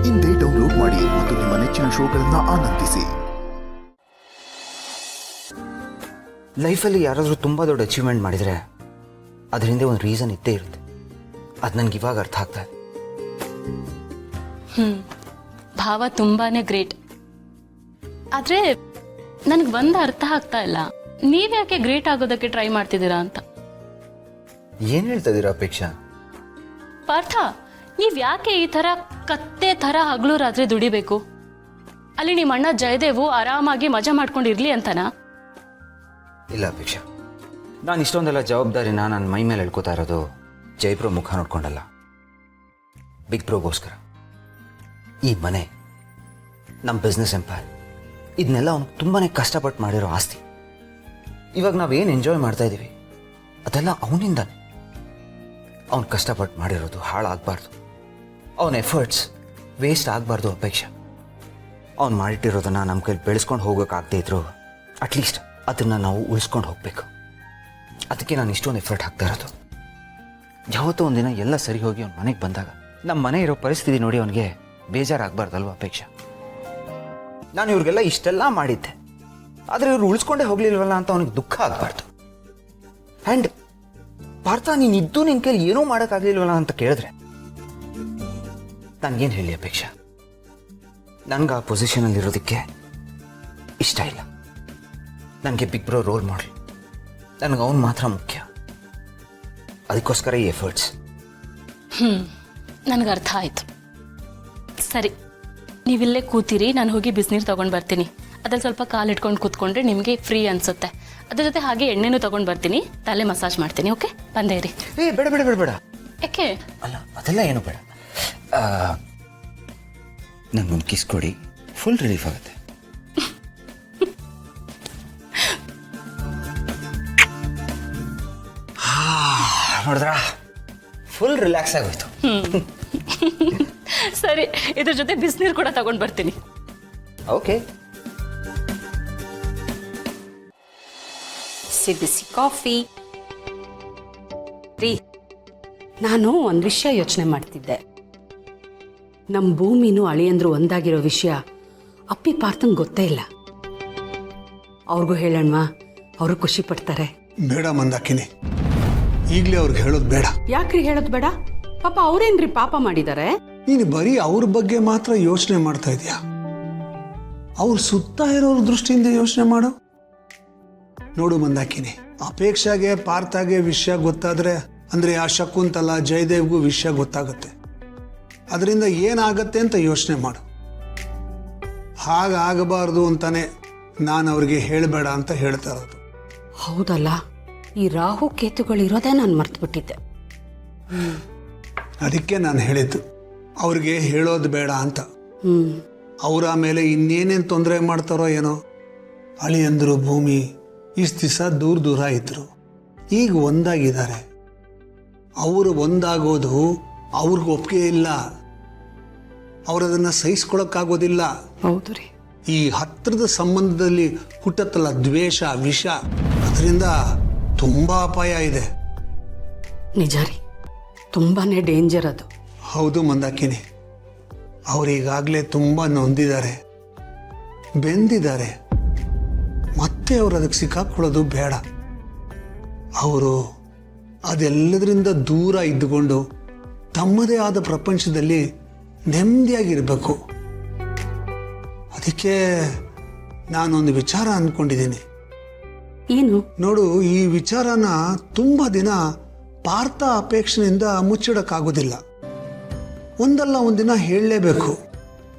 ಇಂದೇ ಡೌನ್ಲೋಡ್ ಮಾಡಿ ಮತ್ತು ನಿಮ್ಮ ನೆಚ್ಚಿನ ಶೋಗಳನ್ನು ಆನಂದಿಸಿ. ಲೈಫಲ್ಲಿ ಯಾರಾದರೂ ತುಂಬ ದೊಡ್ಡ ಅಚೀವ್ಮೆಂಟ್ ಮಾಡಿದರೆ ಅದ್ರ ಹಿಂದೆ ಒಂದು ರೀಸನ್ ಇದ್ದೇ ಇರುತ್ತೆ. ಅದು ನನಗೆ ಇವಾಗ ಅರ್ಥ ಆಗ್ತಾ ಇದೆ. ಭಾವ ತುಂಬಾನೇ ಗ್ರೇಟ್. ಆದರೆ ನನಗೆ ಒಂದು ಅರ್ಥ ಆಗ್ತಾ ಇಲ್ಲ, ನೀವ್ಯಾಕೆ ಗ್ರೇಟ್ ಆಗೋದಕ್ಕೆ ಟ್ರೈ ಮಾಡ್ತಿದ್ದೀರಾ ಅಂತ. ಏನು ಹೇಳ್ತಾ ಇದ್ದೀರಾ ಅಪೇಕ್ಷಾ? ಪಾರ್ಥ, ನೀವ್ ಯಾಕೆ ಈ ಥರ ಕತ್ತೆ ಥರ ಹಗಲು ರಾತ್ರಿ ದುಡಿಬೇಕು? ಅಲ್ಲಿ ನಿಮ್ಮ ಅಣ್ಣ ಜಯದೇವು ಆರಾಮಾಗಿ ಮಜಾ ಮಾಡ್ಕೊಂಡಿರ್ಲಿ ಅಂತನಾ? ಇಲ್ಲ ಅಪೇಕ್ಷಾ, ನಾನು ಇಷ್ಟೊಂದೆಲ್ಲ ಜವಾಬ್ದಾರಿನ ನನ್ನ ಮೈ ಮೇಲೆ ಹೇಳ್ಕೊತಾ ಇರೋದು ಜೈಪ್ರೋ ಮುಖ ನೋಡ್ಕೊಂಡಲ್ಲ, ಬಿಗ್ ಪ್ರೋಗೋಸ್ಕರ. ಈ ಮನೆ, ನಮ್ಮ ಬಿಸ್ನೆಸ್ ಎಂಪೈರ್, ಇದನ್ನೆಲ್ಲ ಅವ್ನು ತುಂಬಾ ಕಷ್ಟಪಟ್ಟು ಮಾಡಿರೋ ಆಸ್ತಿ. ಇವಾಗ ನಾವೇನು ಎಂಜಾಯ್ ಮಾಡ್ತಾ ಇದ್ದೀವಿ ಅದೆಲ್ಲ ಅವನಿಂದಾನೆ. ಅವ್ನು ಕಷ್ಟಪಟ್ಟು ಮಾಡಿರೋದು ಹಾಳಾಗಬಾರ್ದು, ಅವನ ಎಫರ್ಟ್ಸ್ ವೇಸ್ಟ್ ಆಗಬಾರ್ದು ಅಪೇಕ್ಷಾ. ಅವ್ನು ಮಾಡಿಟ್ಟಿರೋದನ್ನು ನಮ್ಮ ಕೈಲಿ ಬೆಳೆಸ್ಕೊಂಡು ಹೋಗೋಕ್ಕಾಗದೇ ಇದ್ರು ಅಟ್ಲೀಸ್ಟ್ ಅದನ್ನು ನಾವು ಉಳಿಸ್ಕೊಂಡು ಹೋಗಬೇಕು. ಅದಕ್ಕೆ ನಾನು ಇಷ್ಟೊಂದು ಎಫರ್ಟ್ ಹಾಕ್ತಾ ಇರೋದು. ಯಾವತ್ತೋ ಒಂದಿನ ಎಲ್ಲ ಸರಿ ಹೋಗಿ ಅವ್ನ ಮನೆಗೆ ಬಂದಾಗ ನಮ್ಮ ಮನೆ ಇರೋ ಪರಿಸ್ಥಿತಿ ನೋಡಿ ಅವನಿಗೆ ಬೇಜಾರಾಗಬಾರ್ದಲ್ವ ಅಪೇಕ್ಷಾ? ನಾನು ಇವ್ರಿಗೆಲ್ಲ ಇಷ್ಟೆಲ್ಲ ಮಾಡಿದ್ದೆ, ಆದರೆ ಇವ್ರು ಉಳಿಸ್ಕೊಂಡೇ ಹೋಗ್ಲಿಲ್ವಲ್ಲ ಅಂತ ಅವನಿಗೆ ದುಃಖ ಆಗಬಾರ್ದು. ಆ್ಯಂಡ್ ಪಾರ್ಥ, ನೀನಿದ್ದು ನಿನ್ನ ಕೈಲಿ ಏನೂ ಮಾಡೋಕ್ಕಾಗಲಿಲ್ವಲ್ಲ ಅಂತ ಕೇಳಿದ್ರೆ ನನಗೇನು ಹೇಳಿ ಅಪೇಕ್ಷಾ? ನನಗೆ ಆ ಪೊಸಿಷನಲ್ಲಿರೋದಕ್ಕೆ ಇಷ್ಟ ಇಲ್ಲ. ನನಗೆ ಬಿಗ್ ಬ್ರೋ ರೋಲ್ ಮಾಡಲ್, ನನಗೆ ಅವನು ಮಾತ್ರ ಮುಖ್ಯ. ಅದಕ್ಕೋಸ್ಕರ ಈ ಎಫರ್ಟ್ಸ್. ನನಗೆ ಅರ್ಥ ಆಯಿತು. ಸರಿ, ನೀವಿಲ್ಲೇ ಕೂತೀರಿ, ನಾನು ಹೋಗಿ ಬಿಸಿನೀರು ತೊಗೊಂಡು ಬರ್ತೀನಿ. ಅದ್ರಲ್ಲಿ ಸ್ವಲ್ಪ ಕಾಲಿಟ್ಕೊಂಡು ಕೂತ್ಕೊಂಡ್ರೆ ನಿಮಗೆ ಫ್ರೀ ಅನಿಸುತ್ತೆ. ಅದ್ರ ಜೊತೆ ಹಾಗೆ ಎಣ್ಣೆನೂ ತೊಗೊಂಡು ಬರ್ತೀನಿ, ತಲೆ ಮಸಾಜ್ ಮಾಡ್ತೀನಿ. ಓಕೆ, ಬಂದೇ ಇರಿ. ಬೇಡ ಬೇಡ ಬೇಡ ಬೇಡ. ಯಾಕೆ? ಅಲ್ಲ, ಅದೆಲ್ಲ ಏನು ಬೇಡ. ನನಗೊಂದು ಕಿಸ್ ಕೊಡಿ, ಫುಲ್ ರಿಲೀಫ್ ಆಗುತ್ತೆ. ನೋಡಿದ್ರಾ, ಫುಲ್ ರಿಲ್ಯಾಕ್ಸ್ ಆಗೋಯ್ತು. ಸರಿ, ಇದ್ರ ಜೊತೆ ಬಿಸಿನೀರು ಕೂಡ ತಗೊಂಡು ಬರ್ತೀನಿ. ಓಕೆ. ಬಿಸಿ ಕಾಫಿ. ರೀ, ನಾನು ಒಂದು ವಿಷಯ ಯೋಚನೆ ಮಾಡ್ತಿದ್ದೆ. ನಮ್ಮ ಭೂಮಿನೂ ಅಳಿಯಂದ್ರು ಒಂದಾಗಿರೋ ವಿಷಯ ಅಪ್ಪಿ ಪಾರ್ಥಂಗೆ ಗೊತ್ತೇ ಇಲ್ಲ. ಅವ್ರಿಗೂ ಹೇಳೋಣವಾ? ಅವರು ಖುಷಿ ಪಡ್ತಾರೆ. ಬೇಡ ಮಂದಾಕಿನಿ, ಈಗಲೇ ಅವ್ರಿಗೆ ಹೇಳೋದು ಬೇಡ. ಯಾಕ್ರಿ ಹೇಳೋದು ಬೇಡ? ಪಾಪ ಅವ್ರೇನ್ರಿ ಪಾಪ ಮಾಡಿದ್ದಾರೆ? ನೀನು ಬರೀ ಅವ್ರ ಬಗ್ಗೆ ಮಾತ್ರ ಯೋಚನೆ ಮಾಡ್ತಾ ಇದೀಯಾ. ಅವ್ರ ಸುತ್ತ ಇರೋರ ದೃಷ್ಟಿಯಿಂದ ಯೋಚನೆ ಮಾಡು. ನೋಡು ಮಂದಾಕಿನಿ, ಅಪೇಕ್ಷಾಗೆ ಪಾರ್ಥಾಗೆ ವಿಷಯ ಗೊತ್ತಾದ್ರೆ, ಅಂದ್ರೆ ಆ ಶಕುಂತಲ ಜಯದೇವ್ಗೂ ವಿಷಯ ಗೊತ್ತಾಗುತ್ತೆ. ಅದರಿಂದ ಏನಾಗತ್ತೆ ಅಂತ ಯೋಚನೆ ಮಾಡು. ಹಾಗಾಗಬಾರ್ದು ಅಂತಾನೆ ನಾನು ಅವ್ರಿಗೆ ಹೇಳಬೇಡ ಅಂತ ಹೇಳ್ತಾ ಇರೋದು. ಹೌದಲ್ಲ, ಈ ರಾಹು ಕೇತುಗಳಿರೋದೇ ನಾನು ಮರ್ತ್ಬಿಟ್ಟಿದ್ದೆ. ಅದಕ್ಕೆ ನಾನು ಹೇಳಿದ್ದು ಅವ್ರಿಗೆ ಹೇಳೋದು ಬೇಡ ಅಂತ. ಅವರ ಮೇಲೆ ಇನ್ನೇನೇನು ತೊಂದರೆ ಮಾಡ್ತಾರೋ ಏನೋ. ಅಳಿಯಂದ್ರು ಭೂಮಿ ಇಷ್ಟು ದಿವಸ ದೂರ ದೂರ ಇದ್ರು, ಈಗ ಒಂದಾಗಿದ್ದಾರೆ. ಅವರು ಒಂದಾಗೋದು ಅವ್ರಿಗೆ ಒಪ್ಪಿಗೆ ಇಲ್ಲ, ಅವರದನ್ನು ಸಹಿಸ್ಕೊಳಕ್ಕಾಗೋದಿಲ್ಲ. ಹೌದು ರೀ. ಈ ಹತ್ತಿರದ ಸಂಬಂಧದಲ್ಲಿ ಹುಟ್ಟತ್ತಲ್ಲ ದ್ವೇಷ, ವಿಷ, ಅದರಿಂದ ತುಂಬಾ ಅಪಾಯ ಇದೆ. ನಿಜ ರೀ, ತುಂಬಾನೇ ಡೇಂಜರ್ ಅದು. ಹೌದು ಮಂದಾಕಿನಿ, ಅವರೀಗಾಗಲೇ ತುಂಬ ನೊಂದಿದ್ದಾರೆ, ಬೆಂದಿದ್ದಾರೆ. ಮತ್ತೆ ಅವರು ಅದಕ್ಕೆ ಸಿಕ್ಕಾಕೊಳ್ಳೋದು ಬೇಡ. ಅವರು ಅದೆಲ್ಲದರಿಂದ ದೂರ ಇದ್ದುಕೊಂಡು ತಮ್ಮದೇ ಆದ ಪ್ರಪಂಚದಲ್ಲಿ ನೆಮ್ಮದಿಯಾಗಿರಬೇಕು. ಅದಕ್ಕೆ ನಾನೊಂದು ವಿಚಾರ ಅಂದ್ಕೊಂಡಿದ್ದೀನಿ. ಏನು? ನೋಡು, ಈ ವಿಚಾರನ ತುಂಬ ದಿನ ಪಾರ್ಥ ಅಪೇಕ್ಷೆಯಿಂದ ಮುಚ್ಚಿಡಕ್ಕಾಗೋದಿಲ್ಲ. ಒಂದಲ್ಲ ಒಂದಿನ ಹೇಳಲೇಬೇಕು.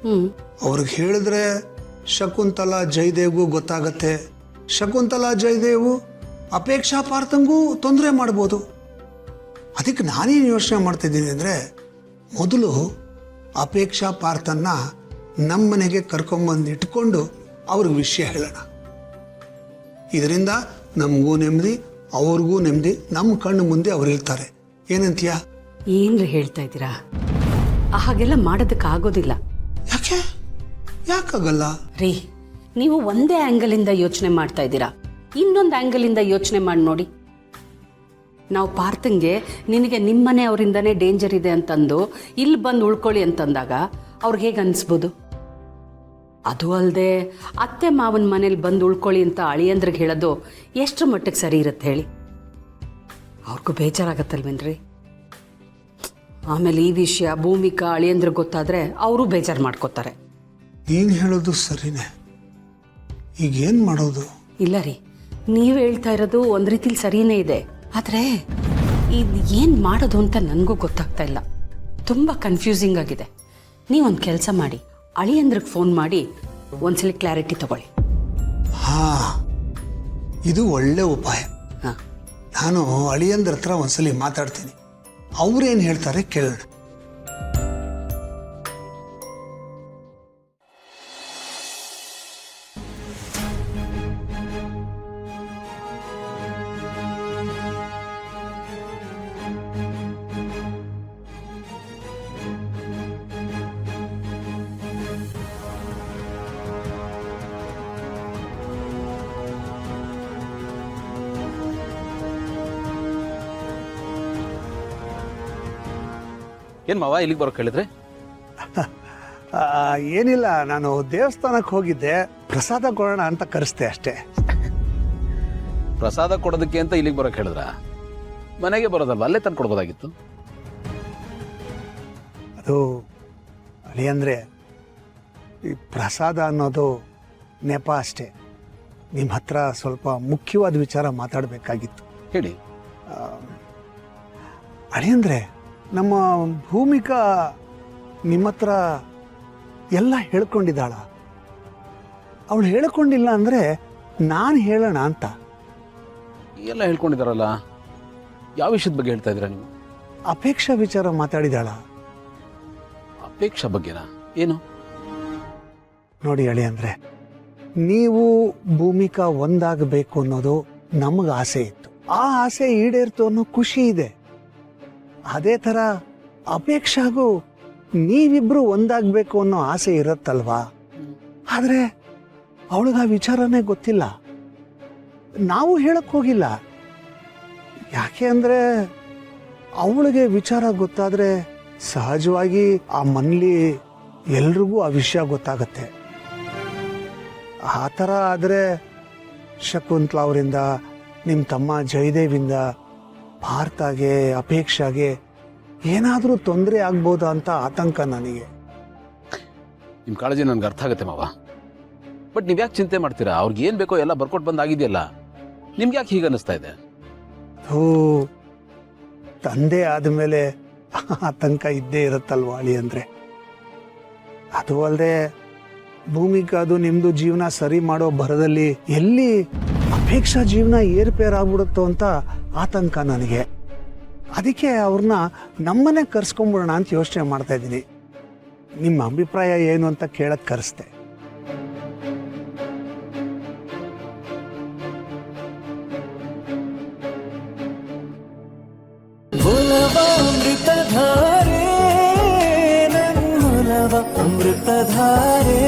ಅವ್ರಿಗೆ ಹೇಳಿದ್ರೆ ಶಕುಂತಲ ಜಯದೇವ್ಗೂ ಗೊತ್ತಾಗತ್ತೆ. ಶಕುಂತಲ ಜಯದೇವು ಅಪೇಕ್ಷಾ ಪಾರ್ಥಂಗೂ ತೊಂದರೆ ಮಾಡ್ಬೋದು. ಅದಕ್ಕೆ ನಾನೇನು ಯೋಚನೆ ಮಾಡ್ತಿದ್ದೀನಿ ಅಂದರೆ, ಮೊದಲು ಅಪೇಕ್ಷಾ ಪಾರ್ಥನ್ನ ನಮ್ಮ ಮನೆಗೆ ಕರ್ಕೊಂಬಂದು ಇಟ್ಕೊಂಡು ಅವ್ರಿಗೆ ವಿಷಯ ಹೇಳೋಣ. ಇದರಿಂದ ನಮಗೂ ನೆಮ್ಮದಿ, ಅವ್ರಿಗೂ ನೆಮ್ಮದಿ. ನಮ್ಮ ಕಣ್ಣು ಮುಂದೆ ಅವ್ರು ಇರ್ತಾರೆ. ಏನಂತೀಯ? ಏನ್ರಿ ಹೇಳ್ತಾ ಇದ್ದೀರಾ? ಹಾಗೆಲ್ಲ ಮಾಡೋದಕ್ಕಾಗೋದಿಲ್ಲ. ಯಾಕೆ? ಯಾಕಾಗಲ್ಲ ರೀ? ನೀವು ಒಂದೇ ಆ್ಯಂಗಲಿಂದ ಯೋಚನೆ ಮಾಡ್ತಾ ಇದ್ದೀರಾ, ಇನ್ನೊಂದು ಆ್ಯಂಗಲಿಂದ ಯೋಚನೆ ಮಾಡಿ ನೋಡಿ. ನಾವು ಪಾರ್ಥಂಗೆ ನಿನಗೆ ನಿಮ್ಮನೆ ಅವರಿಂದನೇ ಡೇಂಜರ್ ಇದೆ ಅಂತಂದು ಇಲ್ಲಿ ಬಂದು ಉಳ್ಕೊಳ್ಳಿ ಅಂತಂದಾಗ ಅವ್ರಿಗೆ ಹೇಗೆ ಅನಿಸ್ಬೋದು? ಅದು ಅಲ್ಲದೆ ಅತ್ತೆ ಮಾವನ ಮನೇಲಿ ಬಂದು ಉಳ್ಕೊಳ್ಳಿ ಅಂತ ಅಳಿಯಂದ್ರಿಗೆ ಹೇಳೋದು ಎಷ್ಟು ಮಟ್ಟಿಗೆ ಸರಿ ಇರುತ್ತೆ ಹೇಳಿ? ಅವ್ರಿಗೂ ಬೇಜಾರಾಗತ್ತಲ್ವೇನ್ರಿ? ಆಮೇಲೆ ಈ ವಿಷಯ ಭೂಮಿಕಾ ಅಳಿಯಂದ್ರಿಗೆ ಗೊತ್ತಾದರೆ ಅವರು ಬೇಜಾರು ಮಾಡ್ಕೋತಾರೆ. ನೀನು ಹೇಳೋದು ಸರಿನೇ. ಈಗೇನು ಮಾಡೋದು? ಇಲ್ಲ ರೀ, ನೀವು ಹೇಳ್ತಾ ಇರೋದು ಒಂದು ರೀತಿಲಿ ಸರಿಯೇ ಇದೆ. ಆದರೆ ಇದು ಏನು ಮಾಡೋದು ಅಂತ ನನಗೂ ಗೊತ್ತಾಗ್ತಾ ಇಲ್ಲ. ತುಂಬ ಕನ್ಫ್ಯೂಸಿಂಗ್ ಆಗಿದೆ. ನೀವೊಂದು ಕೆಲಸ ಮಾಡಿ, ಅಳಿಯಂದ್ರಿಗೆ ಫೋನ್ ಮಾಡಿ ಒಂದ್ಸಲಿ ಕ್ಲಾರಿಟಿ ತಗೊಳ್ಳಿ. ಹಾಂ, ಇದು ಒಳ್ಳೆ ಉಪಾಯ. ಹಾಂ, ನಾನು ಅಳಿಯಂದ್ರ ಹತ್ರ ಒಂದ್ಸಲಿ ಮಾತಾಡ್ತೀನಿ. ಅವ್ರೇನು ಹೇಳ್ತಾರೆ ಕೇಳೋಣ. ಏನು ಮಾವ ಇಲ್ಲಿಗೆ ಬರೋಕೆ ಹೇಳಿದ್ರೆ? ಏನಿಲ್ಲ, ನಾನು ದೇವಸ್ಥಾನಕ್ಕೆ ಹೋಗಿದ್ದೆ, ಪ್ರಸಾದ ಕೊಡೋಣ ಅಂತ ಕರೆಸ್ದೆ ಅಷ್ಟೇ. ಪ್ರಸಾದ ಕೊಡೋದಕ್ಕೆ ಅಂತ ಇಲ್ಲಿಗೆ ಬರೋಕೆ ಹೇಳಿದ್ರ? ಮನೆಗೆ ಬರೋದಲ್ವ, ಅಲ್ಲೇ ತಂದು ಕೊಡ್ಬೋದಾಗಿತ್ತು. ಅದು ಅಳಿಯಂದ್ರೆ, ಈ ಪ್ರಸಾದ ಅನ್ನೋದು ನೆಪ ಅಷ್ಟೇ. ನಿಮ್ಮ ಹತ್ರ ಸ್ವಲ್ಪ ಮುಖ್ಯವಾದ ವಿಚಾರ ಮಾತಾಡಬೇಕಾಗಿತ್ತು. ಹೇಳಿ. ಅಳಿಯಂದ್ರೆ, ನಮ್ಮ ಭೂಮಿಕಾ ನಿಮ್ಮ ಹತ್ರ ಎಲ್ಲ ಹೇಳ್ಕೊಂಡಿದ್ದಾಳ. ಅವಳು ಹೇಳ್ಕೊಂಡಿಲ್ಲ ಅಂದರೆ ನಾನು ಹೇಳೋಣ ಅಂತ. ಎಲ್ಲ ಹೇಳ್ಕೊಂಡಿದ್ದಾರಲ್ಲ, ಯಾವ ವಿಷಯದ ಬಗ್ಗೆ ಹೇಳ್ತಾ ಇದ್ದೀರಾ ನೀವು? ಅಪೇಕ್ಷಾ ವಿಚಾರ ಮಾತಾಡಿದಾಳ. ಅಪೇಕ್ಷಾ ಬಗ್ಗೆನಾ? ಏನು? ನೋಡಿ ಅಳಿಯಂದ್ರೆ, ನೀವು ಭೂಮಿಕಾ ಒಂದಾಗಬೇಕು ಅನ್ನೋದು ನಮಗೆ ಆಸೆ ಇತ್ತು. ಆ ಆಸೆ ಈಡೇರ್ತು ಅನ್ನೋ ಖುಷಿ ಇದೆ. ಅದೇ ಥರ ಅಪೇಕ್ಷಾಗೂ ನೀವಿಬ್ರು ಒಂದಾಗಬೇಕು ಅನ್ನೋ ಆಸೆ ಇರುತ್ತಲ್ವಾ? ಆದರೆ ಅವಳಿಗೆ ಆ ವಿಚಾರನೇ ಗೊತ್ತಿಲ್ಲ. ನಾವು ಹೇಳಕ್ ಹೋಗಿಲ್ಲ. ಯಾಕೆ ಅಂದರೆ ಅವಳಿಗೆ ವಿಚಾರ ಗೊತ್ತಾದರೆ ಸಹಜವಾಗಿ ಆ ಮನೇಲಿ ಎಲ್ರಿಗೂ ಆ ವಿಷಯ ಗೊತ್ತಾಗತ್ತೆ. ಆ ಥರ ಆದರೆ ಶಕುಂತಲಾ ಅವರಿಂದ, ನಿಮ್ಮ ತಮ್ಮ ಜಯದೇವಿಂದ ಭಾರತಾಗೆ, ಅಪೇಕ್ಷಾಗೆ ಏನಾದರೂ ತೊಂದರೆ ಆಗ್ಬೋದಾ ಅಂತ ಆತಂಕ ನನಗೆ. ನಿಮ್ಮ ಕಾಳಜಿ ನನಗೆ ಅರ್ಥ ಆಗುತ್ತೆ ಮಾವ. ಬಟ್ ನೀವು ಯಾಕೆ ಚಿಂತೆ ಮಾಡ್ತೀರಾ? ಅವ್ರಿಗೆ ಏನು ಬೇಕೋ ಎಲ್ಲ ಬರ್ಕೊಟ್ಟು ಬಂದಾಗಿದೆಯಲ್ಲ, ನಿಮ್ಗೆ ಯಾಕೆ ಹೀಗೆ ಅನ್ನಿಸ್ತಾ ಇದೆ? ತಂದೆ ಆದಮೇಲೆ ಆತಂಕ ಇದ್ದೇ ಇರುತ್ತಲ್ವ ಅಳಿಯಂದ್ರೆ. ಅದು ಅಲ್ಲದೆ ಭೂಮಿಕಾದು ನಿಮ್ಮದು ಜೀವನ ಸರಿ ಮಾಡೋ ಭರದಲ್ಲಿ ಎಲ್ಲಿ ಅಪೇಕ್ಷಾ ಜೀವನ ಏರ್ಪೇರಾಗ್ಬಿಡುತ್ತೋ ಅಂತ ಆತಂಕ ನನಗೆ. ಅದಕ್ಕೆ ಅವ್ರನ್ನ ನಮ್ಮನೆ ಕರ್ಸ್ಕೊಂಬಿಡೋಣ ಅಂತ ಯೋಚನೆ ಮಾಡ್ತಾ ಇದ್ದೀನಿ. ನಿಮ್ಮ ಅಭಿಪ್ರಾಯ ಏನು ಅಂತ ಕೇಳಕ್ಕೆ ಕರೆಸ್ದೆ. ಅಮೃತಧಾರೆ